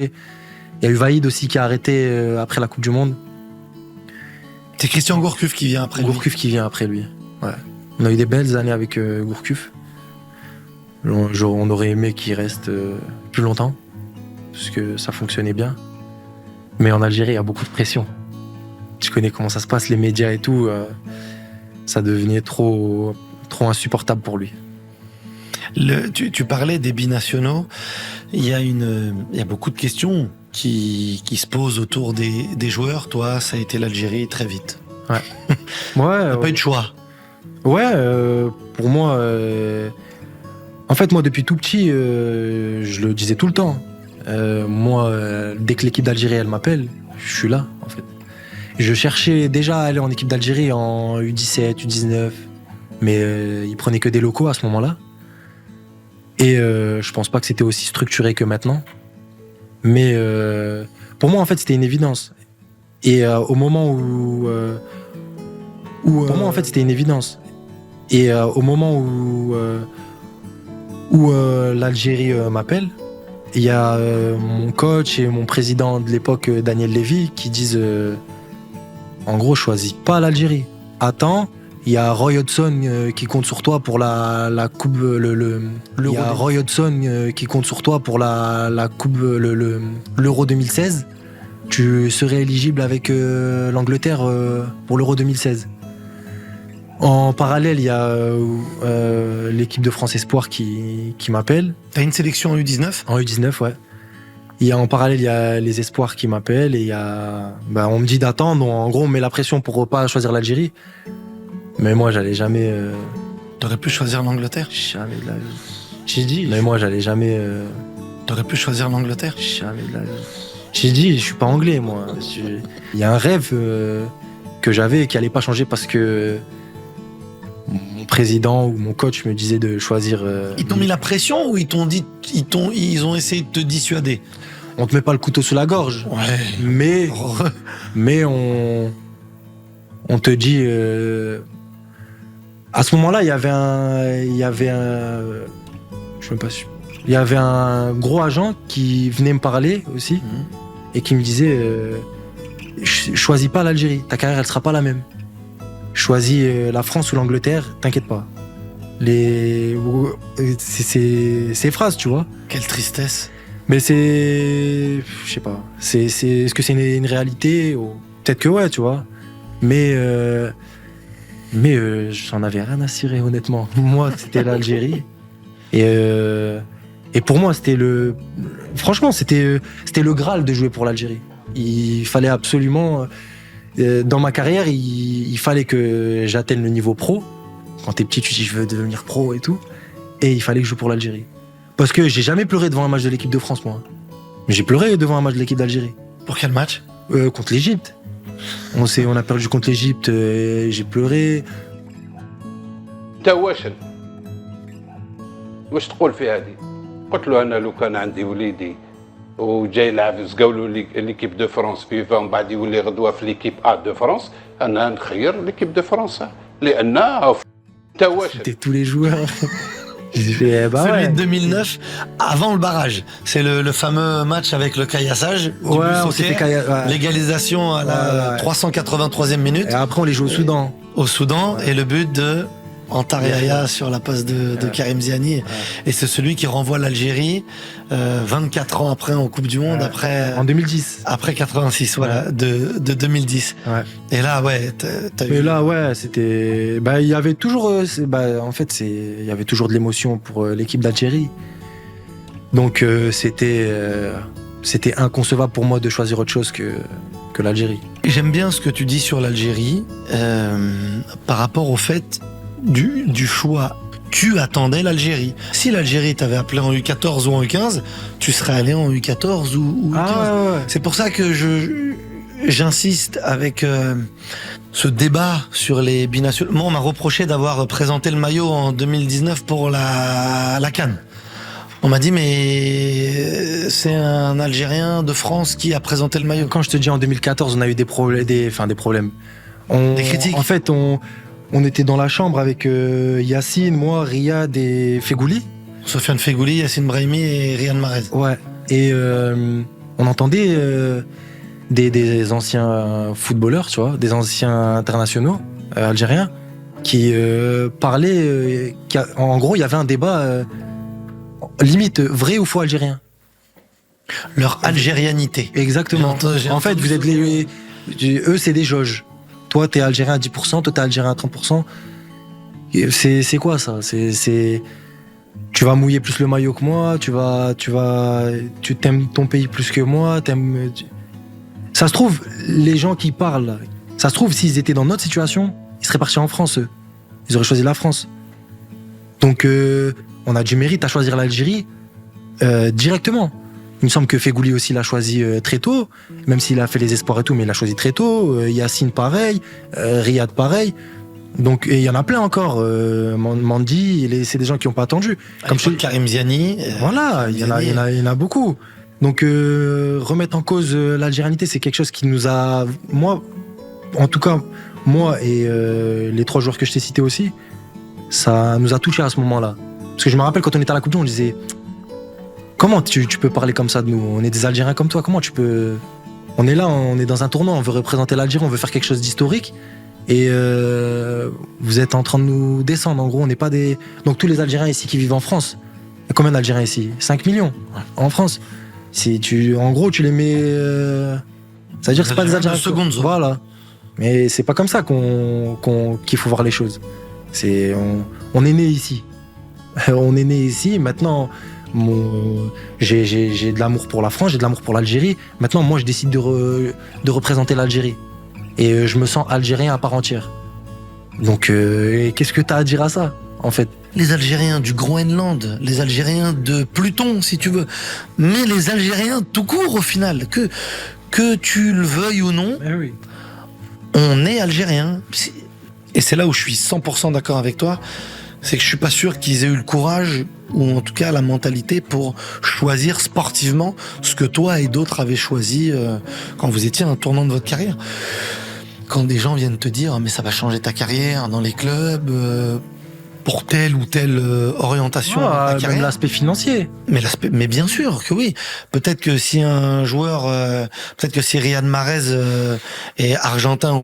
Il y a eu Vaïd aussi qui a arrêté après la Coupe du Monde. C'est Christian Gourcuff qui vient après lui. Gourcuff qui vient après lui. Ouais. On a eu des belles années avec Gourcuff. On aurait aimé qu'il reste plus longtemps, parce que ça fonctionnait bien. Mais en Algérie, il y a beaucoup de pression. Tu connais comment ça se passe, les médias et tout. Ça devenait trop insupportable pour lui. Tu parlais des binationaux. Il y a beaucoup de questions qui se posent autour des joueurs. Toi, ça a été l'Algérie très vite. Ouais. Ouais. Pas eu de choix. Ouais. Pour moi, en fait, moi depuis tout petit, je le disais tout le temps. Moi, dès que l'équipe d'Algérie elle m'appelle, je suis là. En fait, je cherchais déjà à aller en équipe d'Algérie en U17, U19, mais ils prenaient que des locaux à ce moment-là. Et je pense pas que c'était aussi structuré que maintenant. Mais pour moi, en fait, c'était une évidence. Et au moment où pour moi, en fait, c'était une évidence. Et au moment où l'Algérie m'appelle, il y a mon coach et mon président de l'époque, Daniel Lévy, qui disent en gros, choisis pas l'Algérie. Attends. Il y a Roy Hodgson qui compte sur toi pour la coupe. Il y a Roy Hodgson qui compte sur toi pour la coupe, l'Euro 2016. Tu serais éligible avec l'Angleterre pour l'Euro 2016. En parallèle, il y a l'équipe de France Espoir qui m'appelle. T'as une sélection en U19 ? En U19, ouais. En parallèle, il y a les Espoirs qui m'appellent et on me dit d'attendre. En gros, on met la pression pour pas choisir l'Algérie. Mais moi, j'allais jamais. T'aurais pu choisir l'Angleterre ? Jamais de la vie. J'ai dit. Mais moi, j'allais jamais. T'aurais pu choisir l'Angleterre ? Jamais de la vie. J'ai dit, je suis pas anglais, moi. Il y a un rêve que j'avais et qui allait pas changer parce que mon président ou mon coach me disait de choisir. Ils t'ont mis la pression ou ils t'ont dit, ils ont essayé de te dissuader ? On te met pas le couteau sous la gorge. Ouais. Mais on te dit. À ce moment-là, il y avait un gros agent qui venait me parler aussi et qui me disait choisis pas l'Algérie, ta carrière elle sera pas la même. Choisis la France ou l'Angleterre, t'inquiète pas. Ces phrases, tu vois. Quelle tristesse. Mais je sais pas. Est-ce que c'est une réalité ? Peut-être que ouais, tu vois. Mais j'en avais rien à cirer, honnêtement. Moi, c'était l'Algérie. Et pour moi, franchement, c'était le Graal de jouer pour l'Algérie. Il fallait absolument, dans ma carrière, il fallait que j'atteigne le niveau pro. Quand t'es petit, tu dis je veux devenir pro et tout. Et il fallait que je joue pour l'Algérie. Parce que j'ai jamais pleuré devant un match de l'équipe de France, moi. Mais j'ai pleuré devant un match de l'équipe d'Algérie. Pour quel match ? Contre l'Égypte. On a perdu contre l'Égypte, j'ai pleuré. انت واش تقول في هذه؟ قلت له انا لو كان عندي وليدي وجاي يلعب في زقاولو ليكيب دو فرانس فيفا ومن بعد يولي غدوه في ليكيب دو فرانس انا نخير ليكيب دو فرانس لان C'était tous les joueurs. Celui de 2009, avant le barrage. C'est le fameux match avec le caillassage. On s'est fait l'égalisation à la 383e minute. Et après, on les joue au Soudan. Au Soudan, et le but de Antar sur la passe de Karim Ziani. Et c'est celui qui renvoie l'Algérie 24 ans après en Coupe du Monde, en 2010. Après 86, voilà, de 2010. Ouais. Et là, ouais, t'as eu... Et là, ouais, c'était... il y avait toujours... en fait, il y avait toujours de l'émotion pour l'équipe d'Algérie. Donc, c'était inconcevable pour moi de choisir autre chose que l'Algérie. J'aime bien ce que tu dis sur l'Algérie par rapport au fait du choix. Tu attendais l'Algérie. Si l'Algérie t'avait appelé en U14 ou en U15, tu serais allé en U14 ou U15. Ouais. C'est pour ça que j'insiste avec ce débat sur les binationaux. Moi, on m'a reproché d'avoir présenté le maillot en 2019 pour la CAN. On m'a dit, mais c'est un Algérien de France qui a présenté le maillot. Quand je te dis en 2014, on a eu des problèmes. Des critiques. En fait, on était dans la chambre avec Yacine, moi, Riyad et Fegouli. Sofiane Fegouli, Yacine Brahimi et Riyad Mahrez. Ouais. Et on entendait des anciens footballeurs, tu vois, des anciens internationaux algériens qui parlaient. En gros, il y avait un débat limite vrai ou faux algérien. Leur algérianité. Exactement. En fait, vous êtes eux, c'est des jauges. Toi, t'es algérien à 10%, toi, t'es algérien à 30%. C'est quoi ça? Tu vas mouiller plus le maillot que moi, tu t'aimes ton pays plus que moi, Ça se trouve, les gens qui parlent, ça se trouve, s'ils étaient dans notre situation, ils seraient partis en France, eux. Ils auraient choisi la France. Donc, on a du mérite à choisir l'Algérie directement. Il me semble que Fégouli aussi l'a choisi très tôt, même s'il a fait les espoirs et tout, mais il l'a choisi très tôt. Yacine pareil, Riyad pareil. Donc il y en a plein encore. Mandy, c'est des gens qui n'ont pas attendu. Comme Karim Ziani. Voilà, il y en a beaucoup. Donc remettre en cause l'algérianité, c'est quelque chose qui nous a, moi, en tout cas, moi et les 3 joueurs que je t'ai cités aussi, ça nous a touchés à ce moment-là. Parce que je me rappelle quand on était à la Coupe du Monde, on disait. Comment tu peux parler comme ça de nous? On est des Algériens comme toi, comment tu peux... On est là, on est dans un tournoi, on veut représenter l'Algérie, on veut faire quelque chose d'historique, et vous êtes en train de nous descendre, en gros, on n'est pas des... Donc tous les Algériens ici qui vivent en France, il y a combien d'Algériens ici? 5 millions en France. En gros, tu les mets... Ça veut dire que c'est pas des Algériens de seconde zone. Voilà. Mais c'est pas comme ça qu'il faut voir les choses. On est né ici. On est né ici, maintenant... J'ai de l'amour pour la France, j'ai de l'amour pour l'Algérie. Maintenant, moi, je décide de représenter l'Algérie. Et je me sens algérien à part entière. Donc, qu'est-ce que t'as à dire à ça, en fait? Les Algériens du Groenland, les Algériens de Pluton, si tu veux. Mais les Algériens tout court, au final. Que tu le veuilles ou non, oui. On est Algériens. Et c'est là où je suis 100% d'accord avec toi. C'est que je suis pas sûr qu'ils aient eu le courage, ou en tout cas la mentalité, pour choisir sportivement ce que toi et d'autres avaient choisi quand vous étiez à un tournant de votre carrière. Quand des gens viennent te dire « mais ça va changer ta carrière dans les clubs pour telle ou telle orientation de ta carrière ». Même l'aspect financier. Mais bien sûr que oui. Peut-être que si un joueur, peut-être que si Riyad Mahrez est argentin